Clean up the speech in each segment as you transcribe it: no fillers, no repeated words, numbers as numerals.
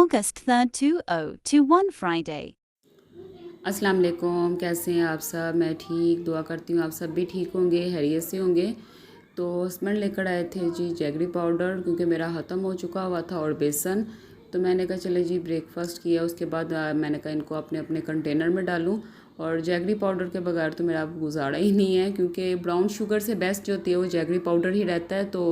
August 3rd, 2021 Friday. अस्सलाम वालेकुम, कैसे हैं आप सब। मैं ठीक, दुआ करती हूँ आप सब भी ठीक होंगे, खैरियत से होंगे। तो हस्बैंड लेकर आए थे जी जैगरी पाउडर, क्योंकि मेरा ख़त्म हो चुका हुआ था, और बेसन। तो मैंने कहा चले जी ब्रेकफास्ट किया, उसके बाद मैंने कहा इनको अपने अपने कंटेनर में डालूं। और जैगरी पाउडर के बगैर तो मेरा अब गुजारा ही नहीं है, क्योंकि ब्राउन शुगर से बेस्ट जो होती है वो जैगरी पाउडर ही रहता है। तो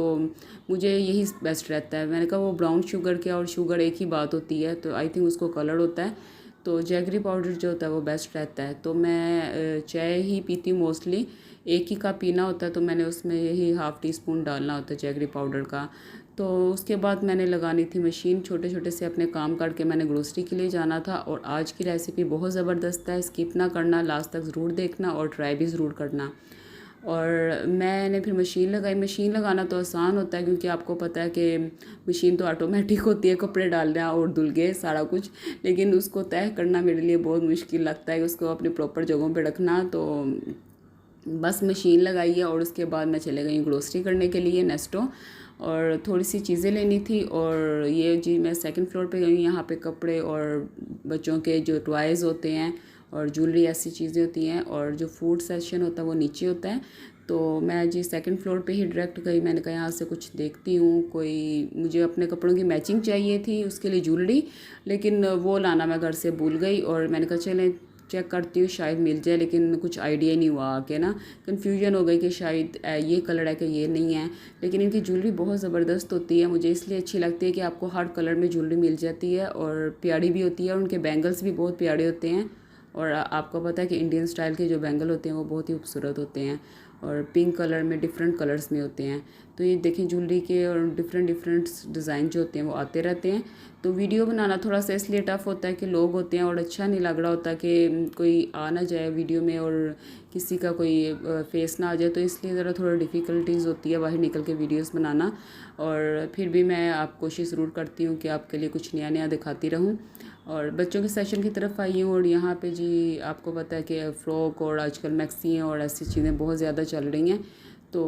मुझे यही बेस्ट रहता है। मैंने कहा वो ब्राउन शुगर क्या और शुगर एक ही बात होती है, तो आई थिंक उसको कलर होता है। तो जैगरी पाउडर जो होता है वो बेस्ट रहता है। तो मैं चाय ही पीती हूँ मोस्टली, एक ही कप पीना होता है, तो मैंने उसमें यही हाफ़ टी स्पून डालना होता है जैगरी पाउडर का। तो उसके बाद मैंने लगानी थी मशीन, छोटे छोटे से अपने काम करके मैंने ग्रोसरी के लिए जाना था। और आज की रेसिपी बहुत ज़बरदस्त है, स्किप ना करना, लास्ट तक ज़रूर देखना और ट्राई भी ज़रूर करना। और मैंने फिर मशीन लगाई। मशीन लगाना तो आसान होता है, क्योंकि आपको पता है कि मशीन तो ऑटोमेटिक होती है, कपड़े डालना और धुल गए सारा कुछ। लेकिन उसको तय करना मेरे लिए बहुत मुश्किल लगता है, उसको अपनी प्रॉपर जगहों पे रखना। तो बस मशीन लगाई है, और उसके बाद मैं चले गई ग्रोसरी करने के लिए नेस्टो, और थोड़ी सी चीज़ें लेनी थी। और ये जी मैं सेकंड फ्लोर पे गई, यहाँ पे कपड़े और बच्चों के जो टॉयज़ होते हैं और ज्वेलरी ऐसी चीज़ें होती हैं, और जो फूड सेक्शन होता है वो नीचे होता है। तो मैं जी सेकंड फ्लोर पे ही डायरेक्ट गई। मैंने कहा यहाँ से कुछ देखती हूँ, कोई मुझे अपने कपड़ों की मैचिंग चाहिए थी, उसके लिए ज्वेलरी, लेकिन वो लाना मैं घर से भूल गई। और मैंने कहा चलें चेक करती हूँ शायद मिल जाए, लेकिन कुछ आइडिया नहीं हुआ आके ना, कन्फ्यूजन हो गई कि शायद ये कलर है कि ये नहीं है। लेकिन इनकी ज्वेलरी बहुत ज़बरदस्त होती है, मुझे इसलिए अच्छी लगती है कि आपको हर कलर में ज्वेलरी मिल जाती है, और प्यारी भी होती है, और उनके बैंगल्स भी बहुत प्यारे होते हैं। और आपको पता है कि इंडियन स्टाइल के जो बैंगल होते हैं वो बहुत ही खूबसूरत होते हैं, और पिंक कलर में डिफरेंट कलर्स में होते हैं। तो ये देखें ज्वेलरी के और डिफरेंट डिफरेंट डिज़ाइन जो होते हैं वो आते रहते हैं। तो वीडियो बनाना थोड़ा सा इसलिए टफ़ होता है कि लोग होते हैं, और अच्छा नहीं लग रहा होता कि कोई आ ना जाए वीडियो में और किसी का कोई फेस ना आ जाए, तो इसलिए ज़रा थोड़ा डिफ़िकल्टीज़ होती है बाहर निकल के वीडियोस बनाना। और फिर भी मैं आप कोशिश ज़रूर करती हूँ कि आपके लिए कुछ नया नया दिखाती रहूँ। और बच्चों के सेशन की तरफ आई हूँ, और यहाँ पे जी आपको पता है कि फ़्रॉक और आजकल मैक्सी और ऐसी चीज़ें बहुत ज़्यादा चल रही हैं। तो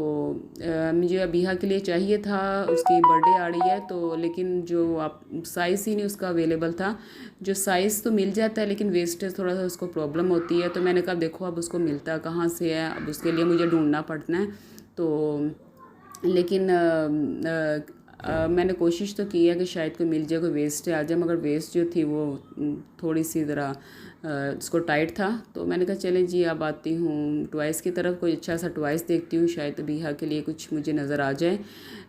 मुझे अबीहा के लिए चाहिए था, उसकी बर्थडे आ रही है, तो लेकिन जो आप साइज़ ही नहीं उसका अवेलेबल था। जो साइज़ तो मिल जाता है, लेकिन वेस्टेज थोड़ा सा उसको प्रॉब्लम होती है। तो मैंने कहा देखो अब उसको मिलता कहाँ से है, अब उसके लिए मुझे ढूंढना पड़ना है। तो लेकिन मैंने कोशिश तो की है कि शायद कोई मिल जाए, कोई वेस्ट आ जाए, मगर वेस्ट जो थी वो थोड़ी सी ज़रा उसको टाइट था। तो मैंने कहा चलें जी अब आती हूँ टॉयज़ की तरफ, कोई अच्छा सा टॉयज़ देखती हूँ, शायद बीहा के लिए कुछ मुझे नज़र आ जाए।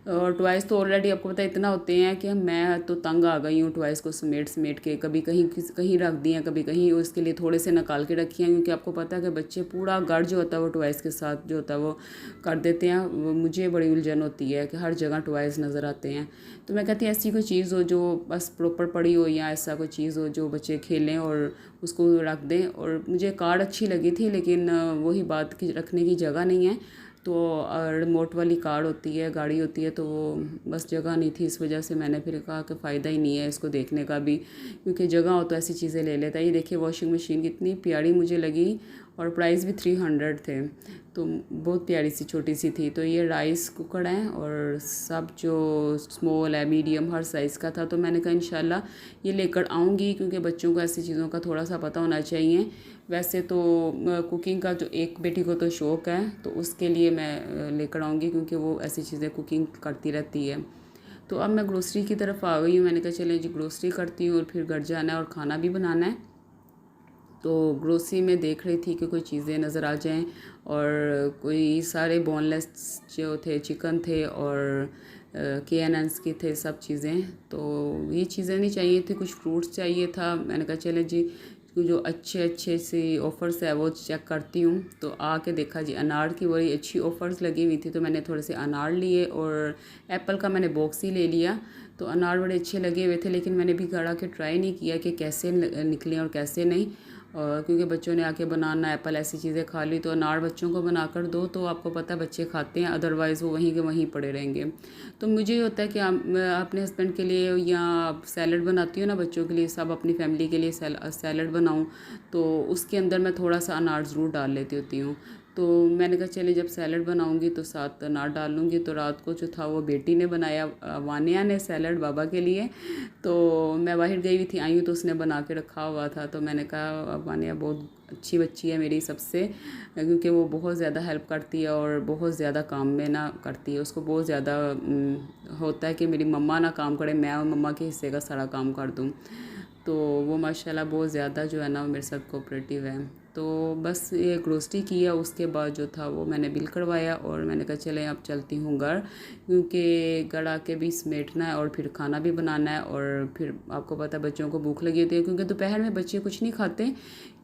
और टॉयज़ तो ऑलरेडी आपको पता है इतना होते हैं कि मैं तो तंग आ गई हूँ टॉयज़ को समेट समेट के, कभी कहीं कहीं रख दिए हैं, कभी कहीं उसके लिए थोड़े से निकाल के रखी हैं, क्योंकि आपको पता है कि बच्चे पूरा घर जो होता है वो टॉयज़ के साथ जो होता है वो कर देते हैं। मुझे बड़ी उलझन होती है कि हर जगह टॉयज़ नज़र आते हैं। तो मैं कहती हूँ ऐसी कोई चीज़ हो जो बस प्रॉपर पड़ी हो, या ऐसा कोई चीज़ हो जो बच्चे खेलें और उसको रख दें। और मुझे कार अच्छी लगी थी, लेकिन वही बात कि रखने की जगह नहीं है। तो रिमोट वाली कार होती है, गाड़ी होती है, तो वो बस जगह नहीं थी, इस वजह से मैंने फिर कहा कि फ़ायदा ही नहीं है इसको देखने का भी, क्योंकि जगह हो तो ऐसी चीज़ें ले लेता है। ये देखिए वॉशिंग मशीन कितनी प्यारी मुझे लगी, और प्राइस भी 300 थे, तो बहुत प्यारी सी छोटी सी थी। तो ये राइस कुकर है, और सब जो स्मॉल है मीडियम हर साइज़ का था। तो मैंने कहा इंशाल्लाह ये लेकर आऊँगी, क्योंकि बच्चों को ऐसी चीज़ों का थोड़ा सा पता होना चाहिए। वैसे तो कुकिंग का जो एक बेटी को तो शौक़ है, तो उसके लिए मैं लेकर आऊँगी, क्योंकि वो ऐसी चीज़ें कुकिंग करती रहती है। तो अब मैं ग्रोसरी की तरफ आ गई हूँ। मैंने कहा चलें जी ग्रोसरी करती हूँ, और फिर घर जाना है और खाना भी बनाना है। तो ग्रोसरी में देख रही थी कि कोई चीज़ें नज़र आ जाएं, और कोई सारे बोनलेस जो थे चिकन थे, और KNNs की थे सब चीज़ें। तो ये चीज़ें नहीं चाहिए थी, कुछ फ्रूट्स चाहिए था। मैंने कहा चले जी जो अच्छे अच्छे से ऑफ़र्स है वो चेक करती हूँ। तो आके देखा जी अनार की बड़ी अच्छी ऑफ़र्स लगी हुई थी, तो मैंने थोड़े से अनार लिए, और एप्पल का मैंने बॉक्स ही ले लिया। तो अनार बड़े अच्छे लगे हुए थे, लेकिन मैंने भी घर आके ट्राई नहीं किया कि कैसे निकले और कैसे नहीं। और क्योंकि बच्चों ने आके बनाना एप्पल ऐसी चीज़ें खा ली, तो अनार बच्चों को बनाकर दो तो आपको पता है बच्चे खाते हैं, अदरवाइज़ वो वहीं के वहीं पड़े रहेंगे। तो मुझे ये होता है कि मैं अपने हस्बैंड के लिए या सैलड बनाती हूँ ना बच्चों के लिए, सब अपनी फैमिली के लिए सैलड बनाऊँ, तो उसके अंदर मैं थोड़ा सा अनार ज़रूर डाल लेती होती हूँ। तो मैंने कहा चले जब सैलड बनाऊंगी तो साथ अनार डाल लूँगी। तो रात को जो था वो बेटी ने बनाया, वानिया ने सैलड बाबा के लिए। तो मैं बाहर गई हुई थी, आई हूँ तो उसने बना के रखा हुआ था। तो मैंने कहा वानिया बहुत अच्छी बच्ची है मेरी सबसे, क्योंकि वो बहुत ज़्यादा हेल्प करती है और बहुत ज़्यादा काम में ना करती है। उसको बहुत ज़्यादा होता है कि मेरी मम्मा ना काम करे, मैं और मम्मा के हिस्से का सारा काम कर दूँ। तो वो माशाल्लाह बहुत ज़्यादा जो है ना मेरे साथ कोऑपरेटिव है। तो बस ये ग्रोसरी किया, उसके बाद जो था वो मैंने बिल करवाया और मैंने कहा चले अब चलती हूँ घर, क्योंकि घर आके भी समेटना है और फिर खाना भी बनाना है। और फिर आपको पता है बच्चों को भूख लगी होती है, क्योंकि दोपहर में बच्चे कुछ नहीं खाते।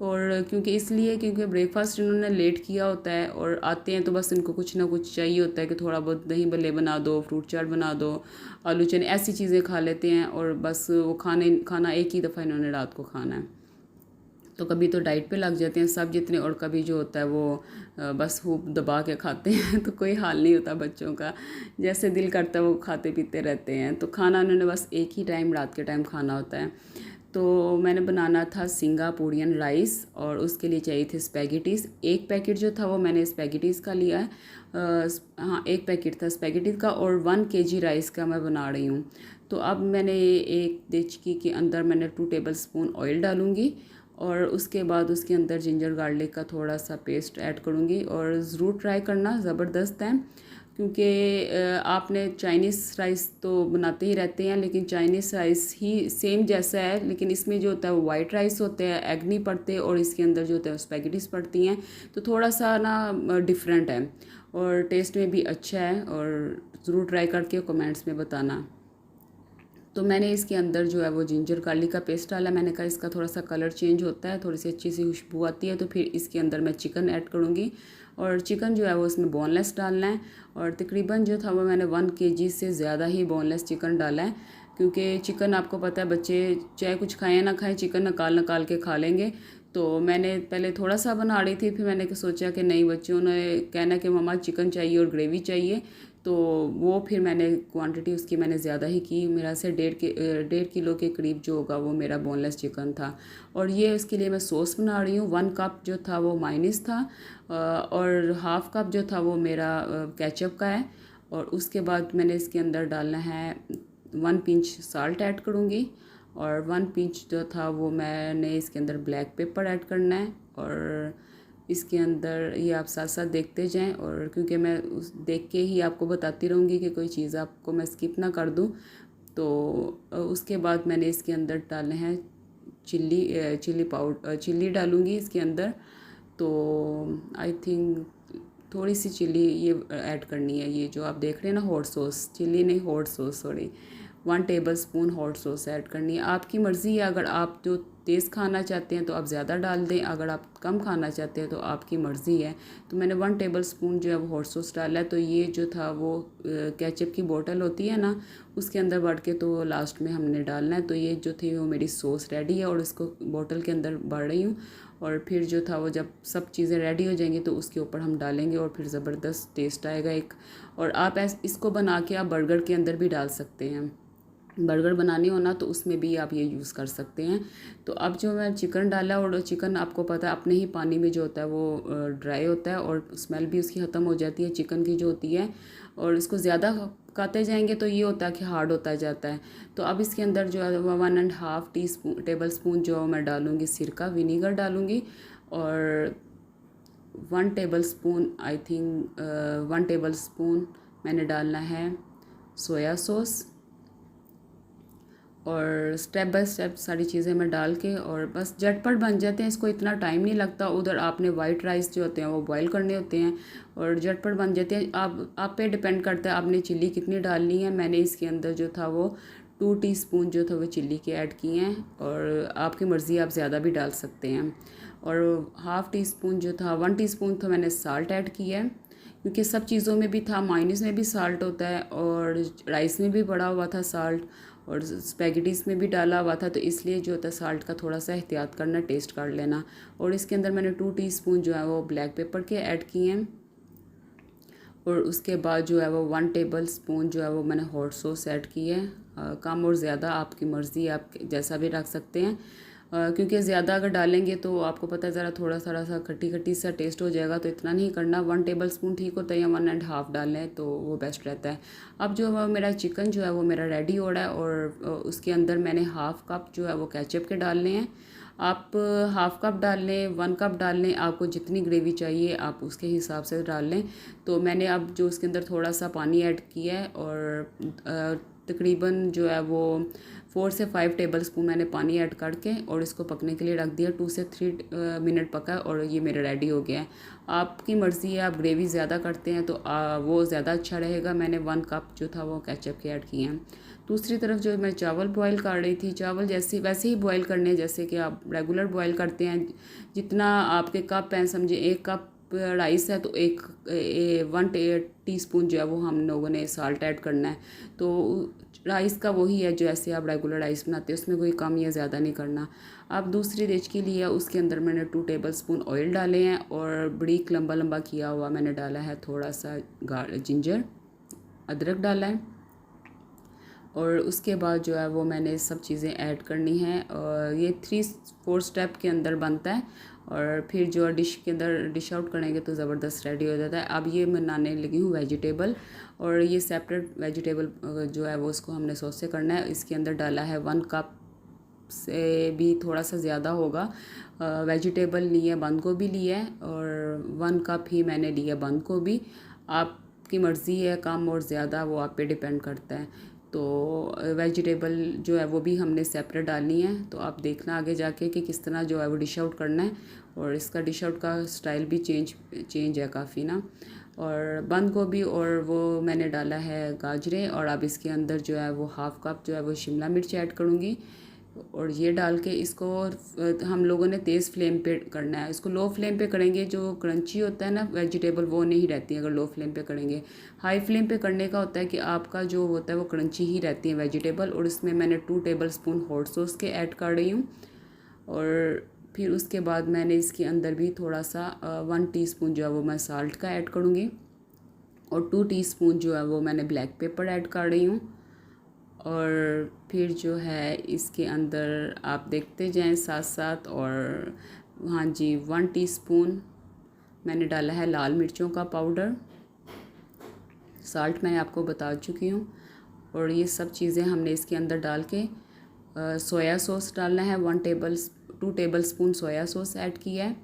और क्योंकि ब्रेकफास्ट इन्होंने लेट किया होता है और आते हैं तो बस इनको कुछ ना कुछ चाहिए होता है कि थोड़ा बहुत दही भल्ले बना दो, फ्रूट चाट बना दो, आलू चने, ऐसी चीज़ें खा लेते हैं। और बस वो खाना एक ही दफ़ा इन्होंने रात को खाना है। तो कभी तो डाइट पे लग जाते हैं सब जितने, और कभी जो होता है वो बस खूब दबा के खाते हैं। तो कोई हाल नहीं होता बच्चों का, जैसे दिल करता है वो खाते पीते रहते हैं। तो खाना उन्होंने बस एक ही टाइम रात के टाइम खाना होता है। तो मैंने बनाना था सिंगापुरियन राइस और उसके लिए चाहिए थे स्पैगेटीज़। एक पैकेट जो था वो मैंने स्पैगेटीज़ का लिया है। हाँ, एक पैकेट था स्पैगेटीज़ का और 1 kg राइस का मैं बना रही हूँ। तो अब मैंने एक देचकी के अंदर मैंने 2 टेबल स्पून ऑयल डालूँगी और उसके बाद उसके अंदर जिंजर गार्लिक का थोड़ा सा पेस्ट ऐड करूँगी। और ज़रूर ट्राई करना, ज़बरदस्त है। क्योंकि आपने चाइनीज़ राइस तो बनाते ही रहते हैं, लेकिन चाइनीज़ राइस ही सेम जैसा है, लेकिन इसमें जो होता है वो वाइट राइस होते हैं, एग नहीं पड़ते, और इसके अंदर जो होता है स्पैगेटीज़ पड़ती हैं। तो थोड़ा सा ना डिफरेंट है और टेस्ट में भी अच्छा है। और ज़रूर ट्राई करके कमेंट्स में बताना। तो मैंने इसके अंदर जो है वो जिंजर गार्लिक का पेस्ट डाला। मैंने कहा इसका थोड़ा सा कलर चेंज होता है, थोड़ी सी अच्छी सी खुशबू आती है। तो फिर इसके अंदर मैं चिकन ऐड करूँगी और चिकन जो है वो इसमें बोनलेस डालना है। और तकरीबन जो था वो मैंने 1 kg से ज़्यादा ही बोनलेस चिकन डाला है, क्योंकि चिकन आपको पता है बच्चे चाहे कुछ खाएं ना खाएं चिकन निकाल निकाल के खा लेंगे। तो मैंने पहले थोड़ा सा बना रही थी, फिर मैंने सोचा कि नहीं, बच्चों ने कहना कि मम्मा चिकन चाहिए और ग्रेवी चाहिए। तो वो फिर मैंने क्वांटिटी उसकी मैंने ज़्यादा ही की। मेरा से 1.5 किलो के करीब जो होगा वो मेरा बोनलेस चिकन था। और ये इसके लिए मैं सॉस बना रही हूँ। 1 कप जो था वो माइनीस था और हाफ़ कप जो था वो मेरा केचप का है। और उसके बाद मैंने इसके अंदर डालना है 1 पिंच साल्ट ऐड करूँगी और 1 पिंच जो था वो मैंने इसके अंदर ब्लैक पेपर ऐड करना है। और इसके अंदर ये आप साथ साथ देखते जाएं, और क्योंकि मैं उस देख के ही आपको बताती रहूँगी कि कोई चीज़ आपको मैं स्किप ना कर दूँ। तो उसके बाद मैंने इसके अंदर डालने हैं चिल्ली डालूँगी इसके अंदर। तो आई थिंक थोड़ी सी चिल्ली ये ऐड करनी है। ये जो आप देख रहे हैं ना हॉट सॉस, चिल्ली नहीं hot sauce, sorry, 1 table spoon hot sauce add करनी है। आपकी मर्ज़ी है, अगर आप जो तेज़ खाना चाहते हैं तो आप ज़्यादा डाल दें, अगर आप कम खाना चाहते हैं तो आपकी मर्ज़ी है। तो मैंने 1 टेबल स्पून जो है वो हॉट सॉस डाला है। तो ये जो था वो केचप की बोतल होती है ना, उसके अंदर भर के तो लास्ट में हमने डालना है। तो ये जो थी वो मेरी सॉस रेडी है और इसको बोतल के अंदर भर रही हूँ। और फिर जो था वो जब सब चीज़ें रेडी हो जाएंगी तो उसके ऊपर हम डालेंगे और फिर ज़बरदस्त टेस्ट आएगा एक। और आप इसको बना के आप बर्गर के अंदर भी डाल सकते हैं। बर्गर बनानी हो ना तो उसमें भी आप ये यूज़ कर सकते हैं। तो अब जो मैं चिकन डाला, और चिकन आपको पता है अपने ही पानी में जो होता है वो ड्राई होता है और स्मेल भी उसकी ख़त्म हो जाती है चिकन की जो होती है। और इसको ज़्यादा पकाते जाएंगे तो ये होता है कि हार्ड होता जाता है। तो अब इसके अंदर जो है 1.5 टेबल स्पून जो मैं डालूँगी सिरका विनीगर डालूँगी। और 1 table spoon I think 1 table spoon मैंने डालना है सोया सॉस। और स्टेप बाय स्टेप सारी चीज़ें मैं डाल के, और बस झटपट बन जाते हैं, इसको इतना टाइम नहीं लगता। उधर आपने वाइट राइस जो होते हैं वो बॉईल करने होते हैं और झटपट बन जाते हैं। आप पे डिपेंड करता है आपने चिल्ली कितनी डालनी है। मैंने इसके अंदर जो था वो 2 टीस्पून जो था वो चिल्ली के ऐड किए हैं, और आपकी मर्ज़ी आप ज़्यादा भी डाल सकते हैं। और हाफ़ टी स्पून जो था 1 टीस्पून तो मैंने साल्ट ऐड किया है, क्योंकि सब चीज़ों में भी था, मायोनीज़ में भी साल्ट होता है और राइस में भी पड़ा हुआ था साल्ट, और स्पैगेटीज़ में भी डाला हुआ था। तो इसलिए जो होता है साल्ट का थोड़ा सा एहतियात करना, टेस्ट कर लेना। और इसके अंदर मैंने 2 टीस्पून जो है वो ब्लैक पेपर के ऐड किए हैं। और उसके बाद जो है वो 1 टेबल स्पून जो है वो मैंने हॉट सॉस ऐड की है। कम और ज़्यादा आपकी मर्ज़ी, आप जैसा भी रख सकते हैं। क्योंकि ज़्यादा अगर डालेंगे तो आपको पता है ज़रा थोड़ा सा खट्टी खट्टी सा टेस्ट हो जाएगा, तो इतना नहीं करना। 1 टेबलस्पून ठीक होता है, या 1.5 डालें तो वो बेस्ट रहता है। अब जो है मेरा चिकन जो है वो मेरा रेडी हो रहा है, और उसके अंदर मैंने हाफ़ कप जो है वो केचप के डालने हैं। आप हाफ़ कप डाल लें, 1 कप डाल लें, आपको जितनी ग्रेवी चाहिए आप उसके हिसाब से डाल लें। तो मैंने अब जो उसके अंदर थोड़ा सा पानी ऐड किया है, और तकरीबन जो है वो 4 से 5 टेबलस्पून मैंने पानी ऐड करके और इसको पकने के लिए रख दिया। 2 से 3 मिनट पका, और ये मेरा रेडी हो गया है। आपकी मर्ज़ी है, आप ग्रेवी ज़्यादा करते हैं तो वो ज़्यादा अच्छा रहेगा। मैंने 1 कप जो था वो केचप के ऐड किए हैं। दूसरी तरफ जो मैं चावल बॉईल कर रही थी, चावल जैसे वैसे ही बॉईल करने हैं जैसे कि आप रेगुलर बॉईल करते हैं। जितना आपके कप हैं, समझे 1 कप राइस है तो 1 टीस्पून जो है वो हम लोगों ने साल्ट ऐड करना है। तो राइस का वही है जो ऐसे आप रेगुलर राइस बनाते हैं, उसमें कोई कम या ज़्यादा नहीं करना। अब दूसरी देचकी ली है, उसके अंदर मैंने 2 टेबलस्पून ऑयल डाले हैं, और बरीक लंबा लंबा किया हुआ मैंने डाला है थोड़ा सा जिंजर, अदरक डाला है। और उसके बाद जो है वो मैंने सब चीज़ें ऐड करनी हैं, और ये 3-4 स्टेप के अंदर बनता है। और फिर जो डिश के अंदर डिश आउट करेंगे तो ज़बरदस्त रेडी हो जाता है। अब ये मैं बनाने लगी हूँ वेजिटेबल, और ये सेपरेट वेजिटेबल जो है वो उसको हमने सॉस से करना है। इसके अंदर डाला है 1 कप से भी थोड़ा सा ज़्यादा होगा वेजिटेबल ली है, बंद गोभी ली है, और 1 कप ही मैंने लिया बंद गोभी। आपकी मर्ज़ी है, कम और ज़्यादा वो आप पे डिपेंड करता है। तो वेजिटेबल जो है वो भी हमने सेपरेट डालनी है। तो आप देखना आगे जाके कि किस तरह जो है वो डिश आउट करना है, और इसका डिश आउट का स्टाइल भी चेंज है काफ़ी ना। और बंद गोभी और वो मैंने डाला है गाजरें, और अब इसके अंदर जो है वो 1/2 कप जो है वो शिमला मिर्च ऐड करूँगी। और ये डाल के इसको हम लोगों ने तेज़ फ्लेम पे करना है। इसको लो फ्लेम पे करेंगे, जो क्रंची होता है ना वेजिटेबल वो नहीं रहती है अगर लो फ्लेम पे करेंगे। हाई फ्लेम पे करने का होता है कि आपका जो होता है वो क्रंची ही रहती है वेजिटेबल। और इसमें मैंने 2 टेबलस्पून हॉट सॉस के ऐड कर रही हूँ। और फिर उसके बाद मैंने इसके अंदर भी थोड़ा सा 1 टीस्पून जो है वो मैं साल्ट का ऐड करूँगी, और 2 टीस्पून जो है वो मैंने ब्लैक पेपर ऐड कर रही हूँ। और फिर जो है इसके अंदर आप देखते जाएं साथ साथ। और हाँ जी, 1 टीस्पून मैंने डाला है लाल मिर्चों का पाउडर। साल्ट मैं आपको बता चुकी हूँ। और ये सब चीज़ें हमने इसके अंदर डाल के सोया सॉस डालना है, 2 टेबलस्पून सोया सॉस ऐड किया है,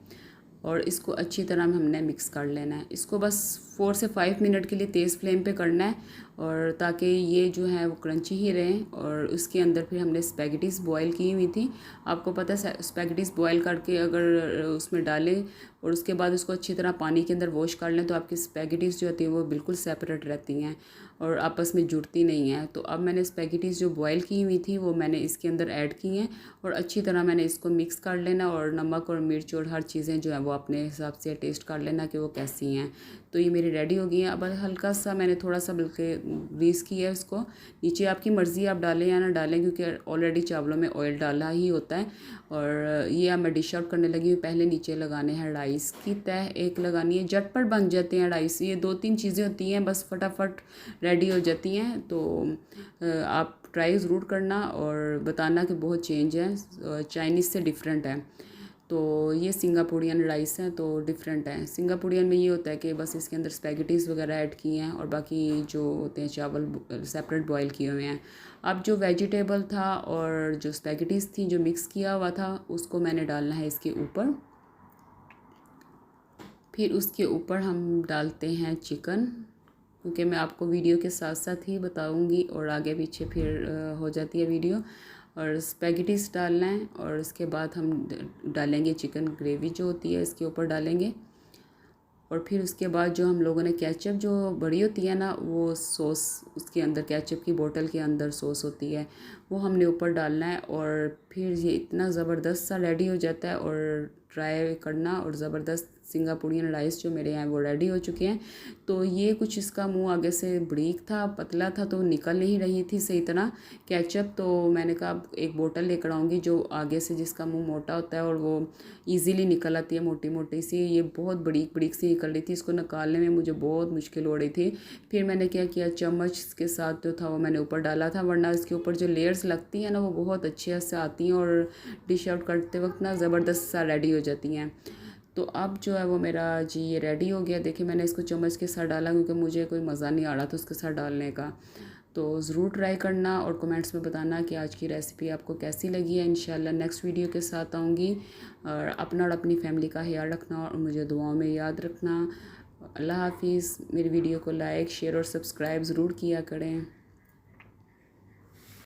और इसको अच्छी तरह हमने मिक्स कर लेना है। इसको बस 4 से 5 मिनट के लिए तेज़ फ्लेम पे करना है, और ताकि ये जो है वो क्रंची ही रहें। और उसके अंदर फिर हमने स्पैगेटीज बॉईल की हुई थी। आपको पता है स्पैगेटीज बॉईल करके अगर उसमें डालें और उसके बाद उसको अच्छी तरह पानी के अंदर वॉश कर लें तो आपकी स्पैगेटीज जो होती है वो बिल्कुल सेपरेट रहती हैं और आपस में जुड़ती नहीं हैं। तो अब मैंने स्पैगेटीज जो बॉईल की हुई थी वो मैंने इसके अंदर ऐड की हैं, और अच्छी तरह मैंने इसको मिक्स कर लेना। और नमक और मिर्च और हर चीज़ें जो है वो अपने हिसाब से टेस्ट कर लेना कि वो कैसी हैं। तो ये मेरी रेडी हो गई हैं। अब हल्का सा मैंने थोड़ा सा बल्कि ग्रीस किया है इसको। नीचे आपकी मर्ज़ी आप डालें या ना डालें, क्योंकि ऑलरेडी चावलों में ऑयल डाला ही होता है। और ये अब मैं डिश आउट करने लगी हूँ। पहले नीचे लगाने हैं राइस की तह, एक लगानी है, झटपट बन जाते हैं राइस। ये 2-3 चीज़ें होती हैं बस फटाफट रेडी हो जाती हैं। तो आप ट्राई ज़रूर करना और बताना कि बहुत चेंज है, चाइनीज़ से डिफरेंट है। तो ये सिंगापुरियन राइस है तो डिफरेंट है। सिंगापुरियन में ये होता है कि बस इसके अंदर स्पैगेटीज़ वगैरह ऐड किए हैं और बाकी जो होते हैं चावल सेपरेट बॉईल किए हुए हैं। अब जो वेजिटेबल था और जो स्पैगेटीज़ थी जो मिक्स किया हुआ था उसको मैंने डालना है इसके ऊपर। फिर उसके ऊपर हम डालते हैं चिकन, क्योंकि मैं आपको वीडियो के साथ साथ ही बताऊंगी और आगे पीछे फिर हो जाती है वीडियो। और स्पैगेटीज डालना है और उसके बाद हम डालेंगे चिकन ग्रेवी जो होती है इसके ऊपर डालेंगे। और फिर उसके बाद जो हम लोगों ने केचप जो बड़ी होती है ना वो सॉस, उसके अंदर केचप की बोतल के अंदर सॉस होती है वो हमने ऊपर डालना है। और फिर ये इतना ज़बरदस्त सा रेडी हो जाता है और ट्राई करना और ज़बरदस्त सिंगापुरियन राइस जो मेरे यहाँ वो रेडी हो चुके हैं। तो ये कुछ इसका मुंह आगे से बारीक था, पतला था, तो निकल नहीं रही थी सही तरह केचप। तो मैंने कहा अब एक बोतल लेकर आऊँगी जो आगे से जिसका मुंह मोटा होता है और वो ईज़िली निकल आती है मोटी मोटी सी। ये बहुत बरीक बरीक सी निकल रही थी, इसको निकालने में मुझे बहुत मुश्किल हो रही थी। फिर मैंने क्या किया, चम्मच के साथ जो था वो मैंने ऊपर डाला था, वरना इसके ऊपर जो लेयर्स लगती हैं ना वो बहुत अच्छे से आती हैं और डिश आउट करते वक्त ना ज़बरदस्त सा रेडी हो जाती हैं। तो अब जो है वो मेरा जी ये रेडी हो गया। देखिए मैंने इसको चम्मच के साथ डाला क्योंकि मुझे कोई मज़ा नहीं आ रहा था उसके साथ डालने का। तो ज़रूर ट्राई करना और कमेंट्स में बताना कि आज की रेसिपी आपको कैसी लगी है। इंशाल्लाह नेक्स्ट वीडियो के साथ आऊँगी। और अपना और अपनी फैमिली का ख्याल रखना और मुझे दुआओं में याद रखना। अल्लाह हाफिज़। मेरी वीडियो को लाइक शेयर और सब्सक्राइब ज़रूर किया करें।